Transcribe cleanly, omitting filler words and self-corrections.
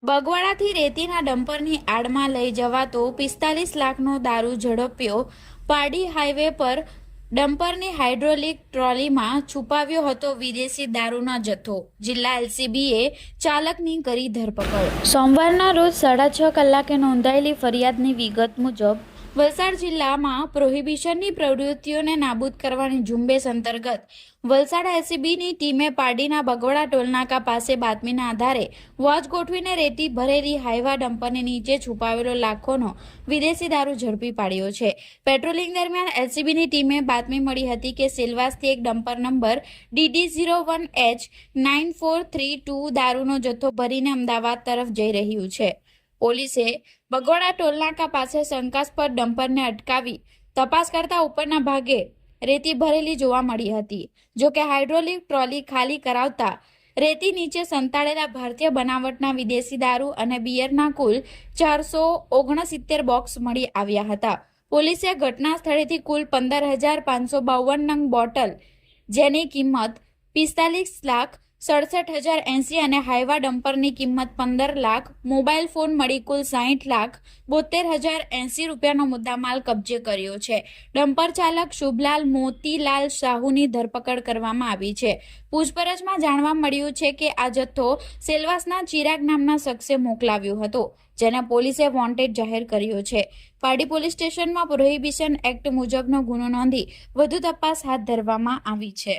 બગવાડાથી રેતીના ડમ્પરની આડમાં લઈ જવાતો 45 લાખનો દારૂ ઝડપ્યો। પારડી હાઈવે પર ડમ્પરની હાઇડ્રોલિક ટ્રોલીમાં છુપાવ્યો હતો વિદેશી દારૂનો જથ્થો। જિલ્લા એલસીબીએ ચાલકની કરી ધરપકડ। સોમવારના રોજ 6:30 કલાકે નોંધાયેલી ફરિયાદની વિગત મુજબ વલસાડ જિલ્લામાં પ્રોહિબિશનની પ્રવૃત્તિઓને નાબૂદ કરવાની ઝુંબેશ અંતર્ગત વલસાડ એલસીબીની ટીમે પારડીના બગવાડા ટોલનાકા પાસે બાતમીના આધારે વોચ ગોઠવીને રેતી ભરેલી હાઈવા ડમ્પરની નીચે છુપાવેલો લાખોનો વિદેશી દારૂ ઝડપી પાડ્યો છે। પેટ્રોલિંગ દરમિયાન એલસીબીની ટીમે બાતમી મળી હતી કે સેલવાસથી એક ડમ્પર નંબર DD01H9432 દારૂનો જથ્થો ભરીને અમદાવાદ તરફ જઈ રહ્યું છે। પોલીસે બગવાડા ટોલનાકા પાસે શંકાસ્પદ ડમ્પરને અટકાવી તપાસ કરતા ઉપરના ભાગે રેતી ભરેલી જોવા મળી હતી। જો કે હાઇડ્રોલિક ટ્રોલી ખાલી કરાવતા રેતી નીચે સંતાડેલા ભારતીય બનાવટના વિદેશી દારૂ અને બિયરના કુલ 469 બોક્સ મળી આવ્યા હતા। પોલીસે ઘટના સ્થળેથી કુલ 15,552 નંગ બોટલ જેની કિંમત 45,67,080 અને હાઈવા ડમ્પરની કિંમત 15 લાખ, મોબાઈલ ફોન મળી કુલ 60,72,080 રૂપિયાનો મુદ્દામાલ કબજે કર્યો છે। ડમ્પર ચાલક શુભલાલ મોતીલાલ સાહુની ધરપકડ કરવામાં આવી છે। પૂછપરછમાં જાણવા મળ્યું છે કે આ જથ્થો સેલવાસના ચિરાગ નામના શખ્સે મોકલાવ્યો હતો, જેને પોલીસે વોન્ટેડ જાહેર કર્યો છે। પારડી પોલીસ સ્ટેશનમાં પ્રોહિબિશન એક્ટ મુજબનો ગુનો નોંધી વધુ તપાસ હાથ ધરવામાં આવી છે।